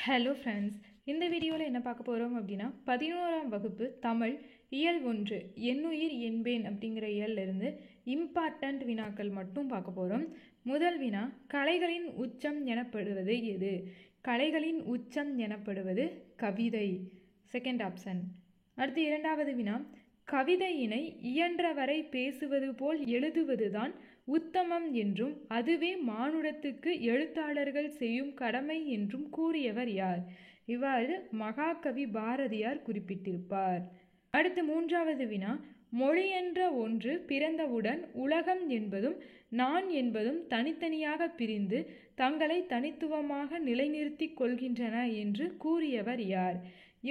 Hello friends, இந்த வீடியோவில் என்ன பார்க்க போகிறோம் அப்படின்னா 11ஆம் வகுப்பு தமிழ் இயல் 1 எண்ணுயிர் என்பேன் அப்படிங்கிற இயல்லிருந்து இம்பார்ட்டண்ட் வினாக்கள் மட்டும் பார்க்க போகிறோம். முதல் வினா, கலைகளின் உச்சம் எனப்படுவது எது? கலைகளின் உச்சம் எனப்படுவது கவிதை. Second option. அடுத்து இரண்டாவது வினா, கவிதையினை இயன்றவரை பேசுவது போல் எழுதுவதுதான் உத்தமம் என்றும் அதுவே மானுடத்துக்கு எழுத்தாளர்கள் செய்யும் கடமை என்றும் கூறியவர் யார்? இவ்வாறு மகாகவி பாரதியார் குறிப்பிட்டிருப்பார். அடுத்து மூன்றாவது வினா, மொழி என்ற ஒன்று பிறந்தவுடன் உலகம் என்பதும் நான் என்பதும் தனித்தனியாக பிரிந்து தங்களை தனித்துவமாக நிலைநிறுத்தி கொள்கின்றன என்று கூறியவர் யார்?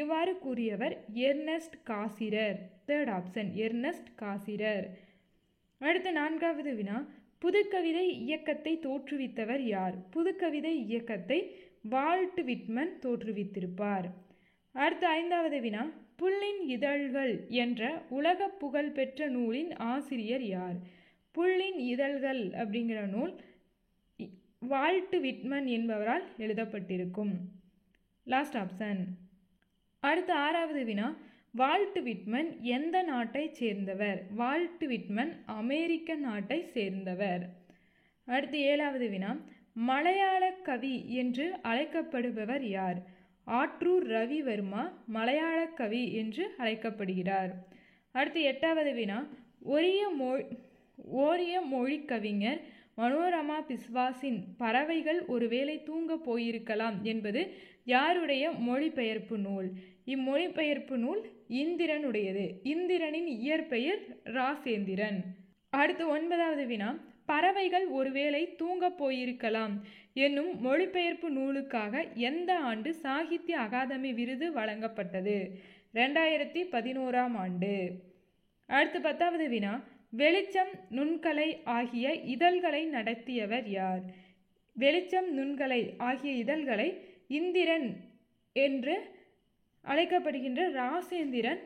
இவ்வாறு கூறியவர் Ernst Cassirer. Third option, Ernst Cassirer. அடுத்த நான்காவது வினா, புதுக்கவிதை இயக்கத்தை தோற்றுவித்தவர் யார்? புதுக்கவிதை இயக்கத்தை வால்ட் விட்மன் தோற்றுவித்திருப்பார். அடுத்த ஐந்தாவது வினா, புல்லின் இதழ்கள் என்ற உலக புகழ் பெற்ற நூலின் ஆசிரியர் யார்? புல்லின் இதழ்கள் அப்படிங்கிற நூல் வால்ட் விட்மன் என்பவரால் எழுதப்பட்டிருக்கும். Last option. அடுத்த ஆறாவது வினா, வால்ட் விட்மன் எந்த நாட்டை சேர்ந்தவர்? வால்ட் விட்மன் அமெரிக்க நாட்டை சேர்ந்தவர். அடுத்து ஏழாவது வினா, மலையாள கவி என்று அழைக்கப்படுபவர் யார்? ஆற்றூர் ரவிவர்மா மலையாள கவி என்று அழைக்கப்படுகிறார். அடுத்து எட்டாவது வினா, ஓரிய மொழி கவிஞர் மனோரமா பிஸ்வாஸின் பறவைகள் ஒருவேளை தூங்க போயிருக்கலாம் என்பது யாருடைய மொழிபெயர்ப்பு நூல்? இம்மொழிபெயர்ப்பு நூல் இந்திரனுடையது. இந்திரனின் இயற்பெயர் ராசேந்திரன். அடுத்து ஒன்பதாவது வினா, பறவைகள் ஒருவேளை தூங்க போயிருக்கலாம் என்னும் மொழிபெயர்ப்பு நூலுக்காக எந்த ஆண்டு சாகித்ய அகாதமி விருது வழங்கப்பட்டது? 2011ஆம் ஆண்டு. அடுத்து பத்தாவது வினா, வெளிச்சம் நுண்கலை ஆகிய இதழ்களை நடத்தியவர் யார்? வெளிச்சம் நுண்கலை ஆகிய இதழ்களை இந்திரன் என்று அழைக்கப்படுகின்ற ராசேந்திரன்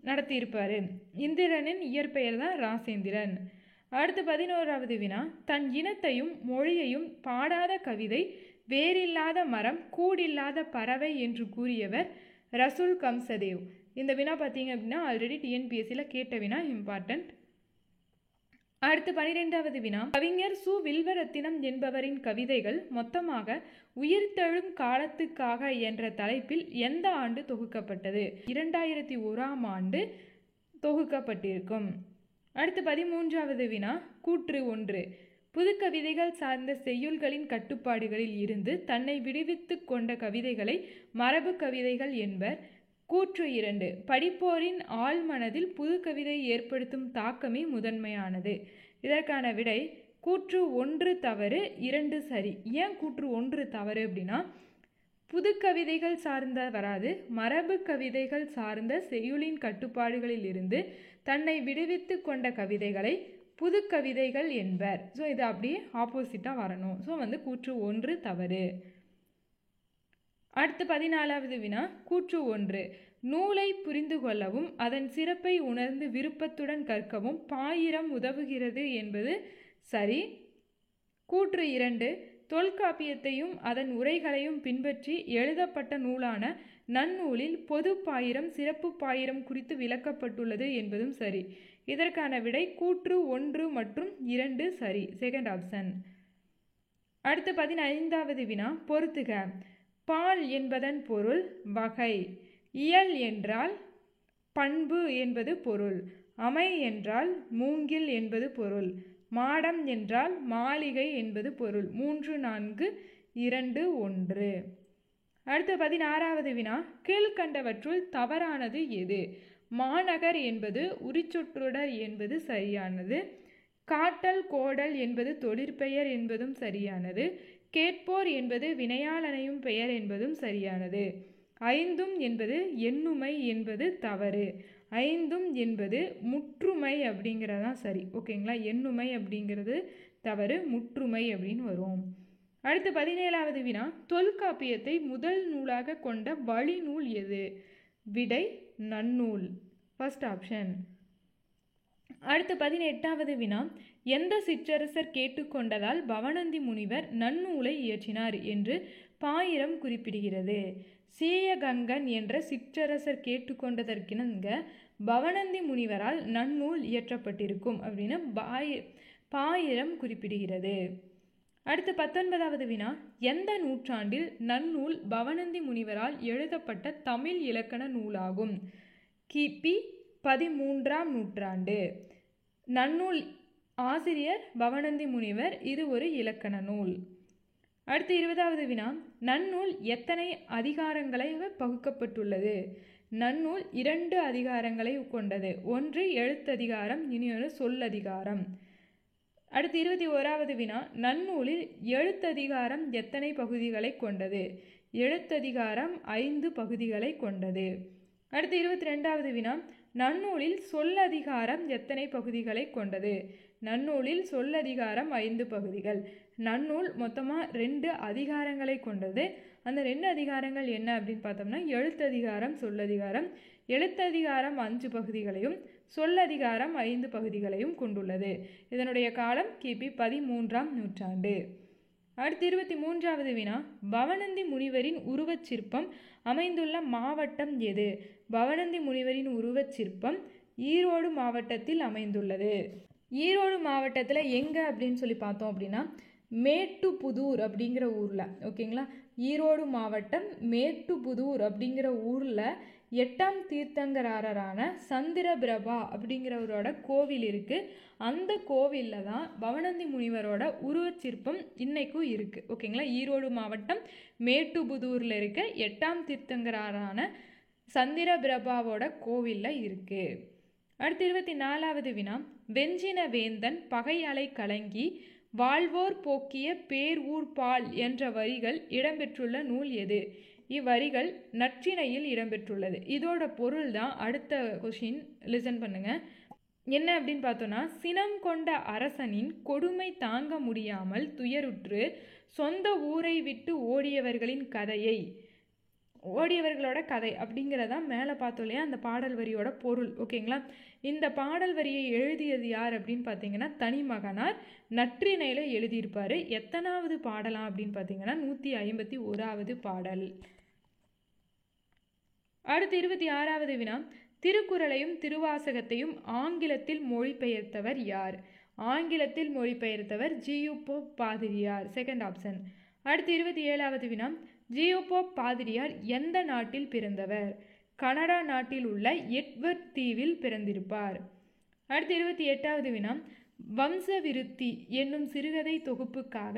நடத்தியிருப்பார். இந்திரனின் இயற்பெயர் தான் ராசேந்திரன். அடுத்து 11வது வினா, தன் இனத்தையும் மொழியையும் பாடாத கவிதை வேறில்லாத மரம் கூடில்லாத பறவை என்று கூறியவர் ரசூல் கம்சதேவ். இந்த வினா பார்த்தீங்க அப்படின்னா ஆல்ரெடி டிஎன்பிஎஸ்சியில் கேட்ட வினா, இம்பார்ட்டன்ட். அடுத்து 12வது வினா, கவிஞர் சு வில்வரத்தினம் என்பவரின் கவிதைகள் மொத்தமாக உயிர்த்தெழும் காலத்துக்காக என்ற தலைப்பில் எந்த ஆண்டு தொகுக்கப்பட்டது? 2001ஆம் ஆண்டு தொகுக்கப்பட்டிருக்கும். அடுத்து 13வது வினா, கூற்று 1, புதுக்கவிதைகள் சார்ந்த செய்யுள்களின் கட்டுப்பாடுகளில் இருந்து தன்னை விடுவித்து கொண்ட கவிதைகளை மரபு கவிதைகள் என்பர். கூற்று 2, படிப்போரின் ஆழ்மனதில் புதுக்கவிதை ஏற்படுத்தும் தாக்கமே முதன்மையானது. இதற்கான விடை கூற்று 1 தவறு, 2 சரி. ஏன் கூற்று 1 தவறு அப்படின்னா, புதுக்கவிதைகள் சார்ந்த வராது, மரபு கவிதைகள் சார்ந்த செய்யுளின் கட்டுப்பாடுகளில் இருந்து தன்னை விடுவித்து கொண்ட கவிதைகளை புதுக்கவிதைகள் என்பர். ஸோ இது அப்படியே ஆப்போசிட்டாக வரணும். ஸோ கூற்று 1 தவறு. அடுத்து 14வது வினா, கூற்று 1, நூலை புரிந்து கொள்ளவும் அதன் சிறப்பை உணர்ந்து விருப்பத்துடன் கற்கவும் பாயிரம் உதவுகிறது என்பது சரி. கூற்று 2, தொல்காப்பியத்தையும் அதன் உரைகளையும் பின்பற்றி எழுதப்பட்ட நூலான நன்னூலில் பொது பாயிரம் சிறப்பு பாயிரம் குறித்து விளக்கப்பட்டுள்ளது என்பதும் சரி. இதற்கான விடை கூற்று 1 மற்றும் 2 சரி. Second option. அடுத்து 15வது வினா, பொறுத்துக. பால் என்பதன் பொருள் வகை. இயல் என்றால் பண்பு என்பது பொருள். அமை என்றால் மூங்கில் என்பது பொருள். மாடம் என்றால் மாளிகை என்பது பொருள். 3, 4, 2, 1. அடுத்து 16வது வினா, கீழ்கண்டவற்றுள் தவறானது எது? மாநகர் என்பது உரிச்சொற்றொடர் என்பது சரியானது. காட்டல் கோடல் என்பது தொழிற்பெயர் என்பதும் சரியானது. கேட்போர் என்பது வினையாளனையும் பெயர் என்பதும் சரியானது. ஐந்தும் என்பது எண்ணுமை என்பது தவறு. ஐந்தும் என்பது முற்றுமை அப்படிங்கிறதான் சரி. ஓகேங்களா? எண்ணுமை அப்படிங்கிறது தவறு, முற்றுமை அப்படின்னு வரும். அடுத்து 17வது வினா, தொல்காப்பியத்தை முதல் நூலாக கொண்ட வழிநூல் எது? விடை நன்னூல். First option. அடுத்து 18வது வினா, எந்த சிற்றரசர் கேட்டுக்கொண்டதால் பவணந்தி முனிவர் நன்னூலை இயற்றினார் என்று பாயிரம் குறிப்பிடுகிறது. சீயகங்கன் என்ற சிற்றரசர் கேட்டுக்கொண்டதற்கிணங்க பவணந்தி முனிவரால் நன்னூல் இயற்றப்பட்டிருக்கும் அப்படின்னு பாயிரம் குறிப்பிடுகிறது. அடுத்து 19வது வினா, எந்த நூற்றாண்டில் நன்னூல் பவணந்தி முனிவரால் எழுதப்பட்ட தமிழ் இலக்கண நூலாகும்? கிபி 13ஆம் நூற்றாண்டு. நன்னூல் ஆசிரியர் பவணந்தி முனிவர். இது ஒரு இலக்கண நூல். அடுத்து 20வது வினா, நன்னூல் எத்தனை அதிகாரங்களை பகுக்கப்பட்டுள்ளது? நன்னூல் 2 அதிகாரங்களை கொண்டது. ஒன்று எழுத்ததிகாரம், இனியொரு சொல்லதிகாரம். அடுத்து 21வது வினா, நன்னூலில் எழுத்ததிகாரம் எத்தனை பகுதிகளை கொண்டது? எழுத்ததிகாரம் 5 பகுதிகளை கொண்டது. அடுத்து 22வது வினா, நன்னூலில் சொல்லதிகாரம் எத்தனை பகுதிகளை கொண்டது? நன்னூலில் சொல்லதிகாரம் 5 பகுதிகள். நன்னூல் மொத்தமாக 2 அதிகாரங்களை கொண்டது. அந்த 2 அதிகாரங்கள் என்ன அப்படின்னு பார்த்தோம்னா எழுத்ததிகாரம், சொல்லதிகாரம். எழுத்ததிகாரம் 5 பகுதிகளையும் சொல்லதிகாரம் 5 பகுதிகளையும் கொண்டுள்ளது. இதனுடைய காலம் கிபி 13ஆம் நூற்றாண்டு. அடுத்து 23வது வினா, பவணந்தி முனிவரின் உருவச் சிற்பம் அமைந்துள்ள மாவட்டம் எது? பவணந்தி முனிவரின் உருவச் சிற்பம் ஈரோடு மாவட்டத்தில் அமைந்துள்ளது. ஈரோடு மாவட்டத்தில் எங்கே அப்படின்னு சொல்லி பார்த்தோம் அப்படின்னா மேட்டுப்புதூர் அப்படிங்கிற ஊரில். ஓகேங்களா, ஈரோடு மாவட்டம் மேட்டுப்புதூர் அப்படிங்கிற ஊரில் 8ஆம் தீர்த்தங்கரான சந்திரபிரபா அப்படிங்கிறவரோட கோவில் இருக்குது. அந்த கோவிலில் தான் பவணந்தி முனிவரோட உருவச்சிற்பம் இன்னைக்கும் இருக்குது. ஓகேங்களா, ஈரோடு மாவட்டம் மேட்டுப்புதூரில் இருக்க 8ஆம் தீர்த்தங்கரான சந்திரபிரபாவோட கோவிலில் இருக்குது. அடுத்து 24வது வினா, வெஞ்சின வேந்தன் பகை அலை கலங்கி வாழ்வோர் போக்கிய பேர் ஊர் பால் என்ற வரிகள் இடம்பெற்றுள்ள நூல் எது? இவ்வரிகள் நற்றிணையில் இடம்பெற்றுள்ளது. இதோட பொருள் தான் அடுத்த கொஷின். லிசன் பண்ணுங்க. என்ன அப்படின்னு பார்த்தோன்னா, சினம் கொண்ட அரசனின் கொடுமை தாங்க முடியாமல் துயருற்று சொந்த ஊரை விட்டு ஓடியவர்களோட கதை அப்படிங்கிறதான் மேலே பார்த்தோம் இல்லையா அந்த பாடல் வரியோட பொருள். ஓகேங்களா, இந்த பாடல் வரியை எழுதியது யார் அப்படின்னு பார்த்தீங்கன்னா தனிமகனார். நற்றிணையில் எழுதியிருப்பார். எத்தனாவது பாடலாம் அப்படின்னு பார்த்தீங்கன்னா 151வது பாடல். அடுத்து 26வது வினா, திருக்குறளையும் திருவாசகத்தையும் ஆங்கிலத்தில் மொழிபெயர்த்தவர் யார்? ஆங்கிலத்தில் மொழிபெயர்த்தவர் ஜியு போப் பாதிரியார். Second option. அடுத்து 27வது வினா, ஜியு போப் பாதிரியார் எந்த நாட்டில் பிறந்தவர்? கனடா நாட்டில் உள்ள எட்வர்ட் தீவில் பிறந்திருப்பார். அடுத்து 28வது வினா, வம்சவிருத்தி என்னும் சிறுகதை தொகுப்புக்காக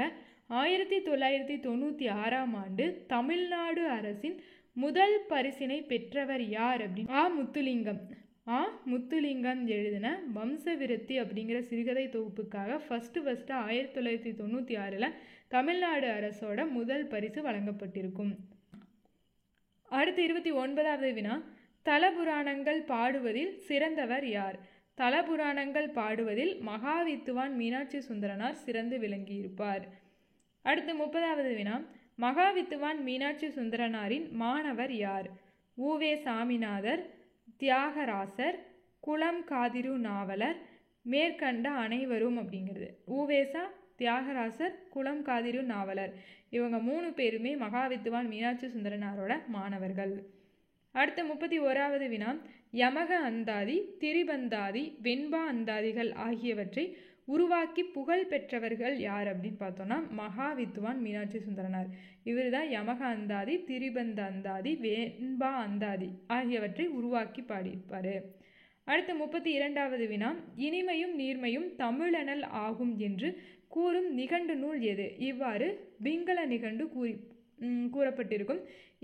1996ஆம் ஆண்டு தமிழ்நாடு அரசின் முதல் பரிசினை பெற்றவர் யார் அப்படின்னு முத்துலிங்கம் எழுதின வம்சவிருத்தி அப்படிங்கிற சிறுகதை தொகுப்புக்காக ஃபஸ்ட்டு 1996 தமிழ்நாடு அரசோட முதல் பரிசு வழங்கப்பட்டிருக்கும். அடுத்து 29வது வினா, தலபுராணங்கள் பாடுவதில் சிறந்தவர் யார்? தலபுராணங்கள் பாடுவதில் மகாவித்துவான் மீனாட்சி சுந்தரனார் சிறந்து விளங்கியிருப்பார். அடுத்து 30வது வினா, மகாவித்துவான் மீனாட்சி சுந்தரனாரின் மாணவர் யார்? உவே சாமிநாதர், தியாகராசர், குளம் காதிரு நாவலர், மேற்கண்ட அனைவரும் அப்படிங்கிறது. உவேசா, தியாகராசர், குளம் காதிரு நாவலர் இவங்க 3 பேருமே மகாவித்துவான் மீனாட்சி சுந்தரனாரோட மாணவர்கள். அடுத்த 31வது வினா, யமக அந்தாதி, திரிபந்தாதி, வெண்பா அந்தாதிகள் ஆகியவற்றை உருவாக்கி புகழ் பெற்றவர்கள் யார் அப்படின்னு பார்த்தோன்னா மகாவித்துவான் மீனாட்சி சுந்தரனார். இவர் தான் யமக அந்தாதி, திரிபந்த அந்தாதி, வெண்பா அந்தாதி ஆகியவற்றை உருவாக்கி பாடியிருப்பார். அடுத்த 32வது வினா, இனிமையும் நீர்மையும் தமிழனல் ஆகும் என்று கூறும் நிகண்டு நூல் எது? இவ்வாறு பிங்கள நிகண்டு கூறப்பட்டிருக்கும்.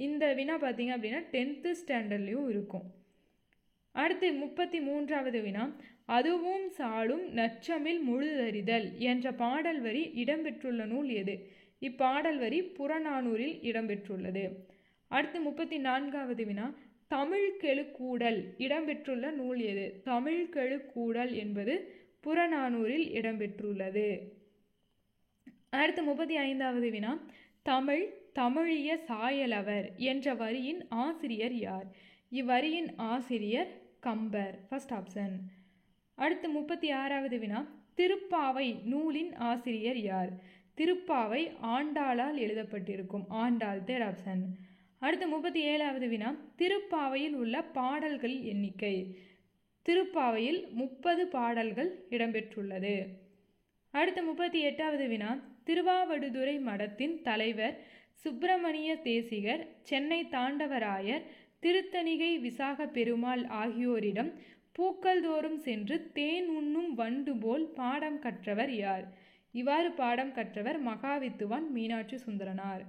இந்த வினா பார்த்தீங்க அப்படின்னா 10th ஸ்டாண்டர்ட்லேயும் இருக்கும். அடுத்து 33வது வினா, அதுவும் சாலும் நச்சமில் முழுதறிதல் என்ற பாடல் வரி இடம்பெற்றுள்ள நூல் எது? இப்பாடல் வரி புறநானூறில் இடம்பெற்றுள்ளது. அடுத்து 34வது வினா, தமிழ்கெழு கூடல் இடம்பெற்றுள்ள நூல் எது? தமிழ்கெழு கூடல் என்பது புறநானூறில் இடம்பெற்றுள்ளது. அடுத்து 35வது வினா, தமிழிய சாயலவர் என்ற வரியின் ஆசிரியர் யார்? இவ்வரியின் ஆசிரியர் கம்பர். First option. அடுத்து 36வது வினா, திருப்பாவை நூலின் ஆசிரியர் யார்? திருப்பாவை ஆண்டாளால் எழுதப்பட்டிருக்கும். Andal, third option. அடுத்து 37வது வினா, திருப்பாவையில் உள்ள பாடல்கள் எண்ணிக்கை. திருப்பாவையில் 30 பாடல்கள் இடம்பெற்றுள்ளது. அடுத்து 38வது வினா, திருவாவடுதுறை மடத்தின் தலைவர் சுப்பிரமணிய தேசிகர், சென்னை தாண்டவராயர், திருத்தணிகை விசாக பெருமாள் ஆகியோரிடம் பூக்கள் தோறும் சென்று தேன் உண்ணும் வண்டு போல் பாடம் கற்றவர் யார்? இவ்வாறு பாடம் கற்றவர் மகாவித்துவான் மீனாட்சி சுந்தரனார்.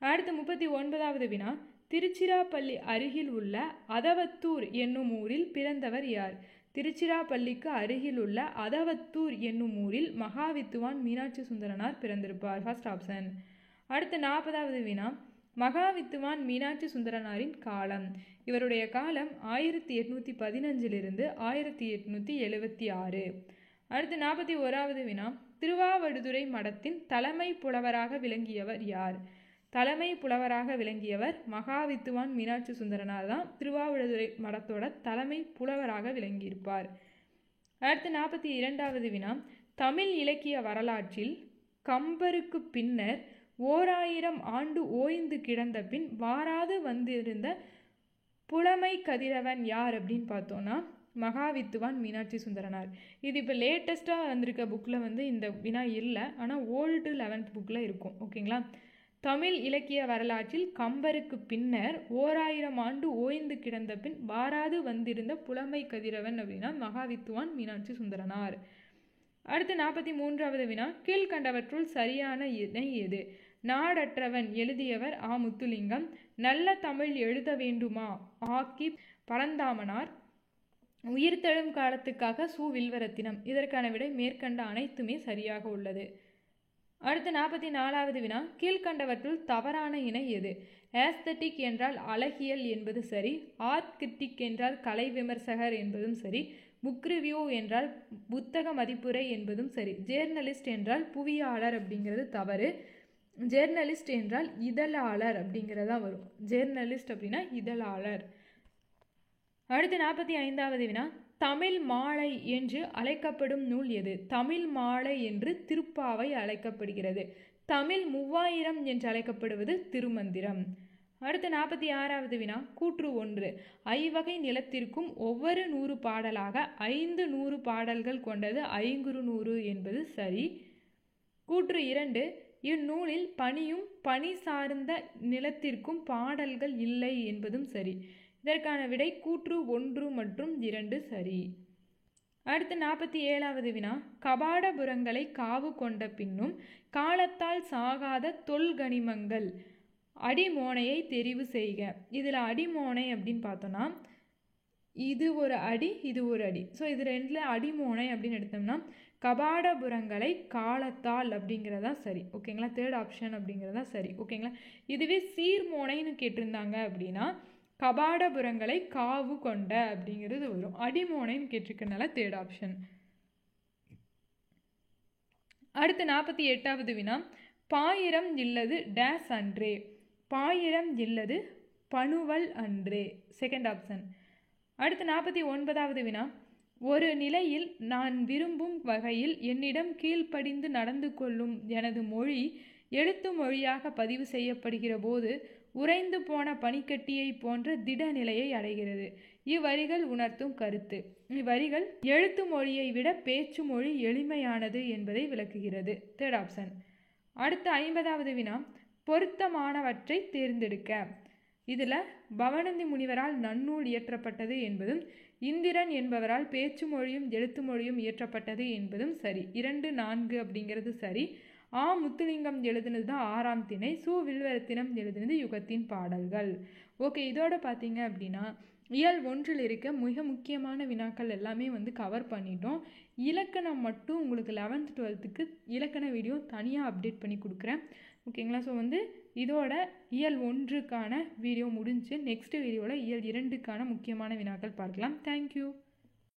அடுத்து 39வது வினா, திருச்சிராப்பள்ளி அருகில் உள்ள அதவத்தூர் என்னும் ஊரில் பிறந்தவர் யார்? திருச்சிராப்பள்ளிக்கு அருகில் உள்ள அதவத்தூர் என்னும் ஊரில் மகாவித்துவான் மீனாட்சி சுந்தரனார் பிறந்திருப்பார். First option. அடுத்து 40வது வினா, மகாவித்துவான் மீனாட்சி சுந்தரனாரின் காலம். இவருடைய காலம் 1815 1876. அடுத்து 41வது வினா, திருவாவடுதுறை மடத்தின் தலைமை புலவராக விளங்கியவர் யார்? தலைமை புலவராக விளங்கியவர் மகாவித்துவான் மீனாட்சி சுந்தரனார் தான் திருவாவடுதுறை மடத்தோட தலைமை புலவராக விளங்கியிருப்பார். அடுத்து 42வது வினா, தமிழ் இலக்கிய வரலாற்றில் கம்பருக்கு பின்னர் 1000 ஆண்டு ஓய்ந்து கிடந்த பின் வாராது வந்திருந்த புலமை கதிரவன் யார் அப்படின்னு பார்த்தோன்னா மகாவித்துவான் மீனாட்சி சுந்தரனார். இது இப்போ லேட்டஸ்ட்டாக வந்திருக்க புக்கில் இந்த வினா இல்லை, ஆனால் ஓல்டு 11th புக்கில் இருக்கும். ஓகேங்களா? தமிழ் இலக்கிய வரலாற்றில் கம்பருக்கு பின்னர் 1000 ஆண்டு ஓய்ந்து கிடந்த பின் வாராது வந்திருந்த புலமை கதிரவன் அப்படின்னா மகாவித்துவான் மீனாட்சி சுந்தரனார். அடுத்து 43வது வினா, கீழ்கண்டவற்றுள் சரியான இணை எது? நாடற்றவன் எழுதியவர் ஆ. முத்துலிங்கம். நல்ல தமிழ் எழுத வேண்டுமா ஆக்கி பரந்தாமனார். உயிர்த்தெழும் காலத்துக்காக சு. வில்வரத்தினம். இதற்கான விடை மேற்கண்ட அனைத்துமே சரியாக உள்ளது. அடுத்து 44வது வினா, கீழ்கண்டவற்றுள் தவறான இணை எது? ஆஸ்தட்டிக் என்றால் அழகியல் என்பது சரி, ஆர்ட் கிரிட்டிக் என்றால் கலை விமர்சகர் என்பதும் சரி, புக் ரிவ்யூ என்றால் புத்தக மதிப்புரை என்பதும் சரி, ஜேர்னலிஸ்ட் என்றால் புவியாளர் அப்படிங்கிறது தவறு. ஜேர்னலிஸ்ட் என்றால் இதழாளர் அப்படிங்கிறதா வரும். ஜேர்னலிஸ்ட் அப்படின்னா இதழாளர். அடுத்து 45வது வினா, தமிழ் மாலை என்று அழைக்கப்படும் நூல் எது? தமிழ் மாலை என்று திருப்பாவை அழைக்கப்படுகிறது. தமிழ் 3000 என்று அழைக்கப்படுவது திருமந்திரம். அடுத்து 46வது வினா, கூற்று 1, ஐவகை நிலத்திற்கும் ஒவ்வொரு 100 பாடலாக 500 பாடல்கள் கொண்டது ஐங்குறுநூறு என்பது சரி. கூற்று 2, இந்நூலில் பனியும் பனி சார்ந்த நிலத்திற்கும் பாடல்கள் இல்லை என்பதும் சரி. இதற்கான விடை கூற்று 1 மற்றும் 2 சரி. அடுத்து 47வது வினா, கபாடபுரங்களை காவு கொண்ட பின்னும் காலத்தால் சாகாத தொல்கனிமங்கள் அடிமோனையை தெரிவு செய்க. இதில் அடிமோனை அப்படின்னு பார்த்தோன்னா இது ஒரு அடி, இது ஒரு அடி. ஸோ இது ரெண்டில் அடிமோனை அப்படின்னு எடுத்தோம்னா கபாடபுரங்களை காலத்தால் அப்படிங்கிறதா சரி. ஓகேங்களா? தேர்ட் ஆப்ஷன் அப்படிங்கிறதா சரி. ஓகேங்களா? இதுவே சீர்மோனைன்னு கேட்டிருந்தாங்க அப்படின்னா கபாடபுரங்களை காவு கொண்ட அப்படிங்கிறது வரும். அடிமோனைன்னு கேட்டிருக்கனால தேர்ட் ஆப்ஷன். அடுத்து 48வது வினா, பாயிரம் இல்லது டேஸ் அன்றே. பாயிரம் இல்லது பணுவல் அன்றே. Second option. அடுத்து 49வது வினா, ஒரு நிலையில் நான் விரும்பும் வகையில் என்னிடம் கீழ்ப்படிந்து நடந்து கொள்ளும் எனது மொழி எழுத்து மொழியாக பதிவு செய்யப்படுகிற போது உறைந்து போன பனிக்கட்டியை போன்ற திட நிலையை அடைகிறது. இவ்வரிகள் உணர்த்தும் கருத்து. இவ்வரிகள் எழுத்து மொழியை விட பேச்சு மொழி எளிமையானது என்பதை விளக்குகிறது. Third option. அடுத்து 50வது வினா, பொருத்தமானவற்றை தேர்ந்தெடுக்க. இதில் பவனந்தி முனிவரால் நன்னூல் இயற்றப்பட்டது என்பதும் இந்திரன் என்பவரால் பேச்சு மொழியும் எழுத்து மொழியும் இயற்றப்பட்டது என்பதும் சரி. 2, 4 அப்படிங்கிறது சரி. ஆ. முத்துலிங்கம் எழுதுனது தான் 6ஆம் திணை. சு. வில்வரத்தினம் எழுதுனது யுகத்தின் பாடல்கள். ஓகே, இதோட பார்த்தீங்க அப்படின்னா இயல் 1 இருக்க மிக முக்கியமான வினாக்கள் எல்லாமே கவர் பண்ணிட்டோம். இலக்கணம் மட்டும் உங்களுக்கு 11th 12th இலக்கண வீடியோ தனியாக அப்டேட் பண்ணி கொடுக்குறேன். ஓகேங்களா? ஸோ இதோட இயல் 1க்கான வீடியோ முடிஞ்சு. நெக்ஸ்ட் வீடியோவில் இயல் 2க்கான முக்கியமான வினாக்கள் பார்க்கலாம். தேங்க்யூ.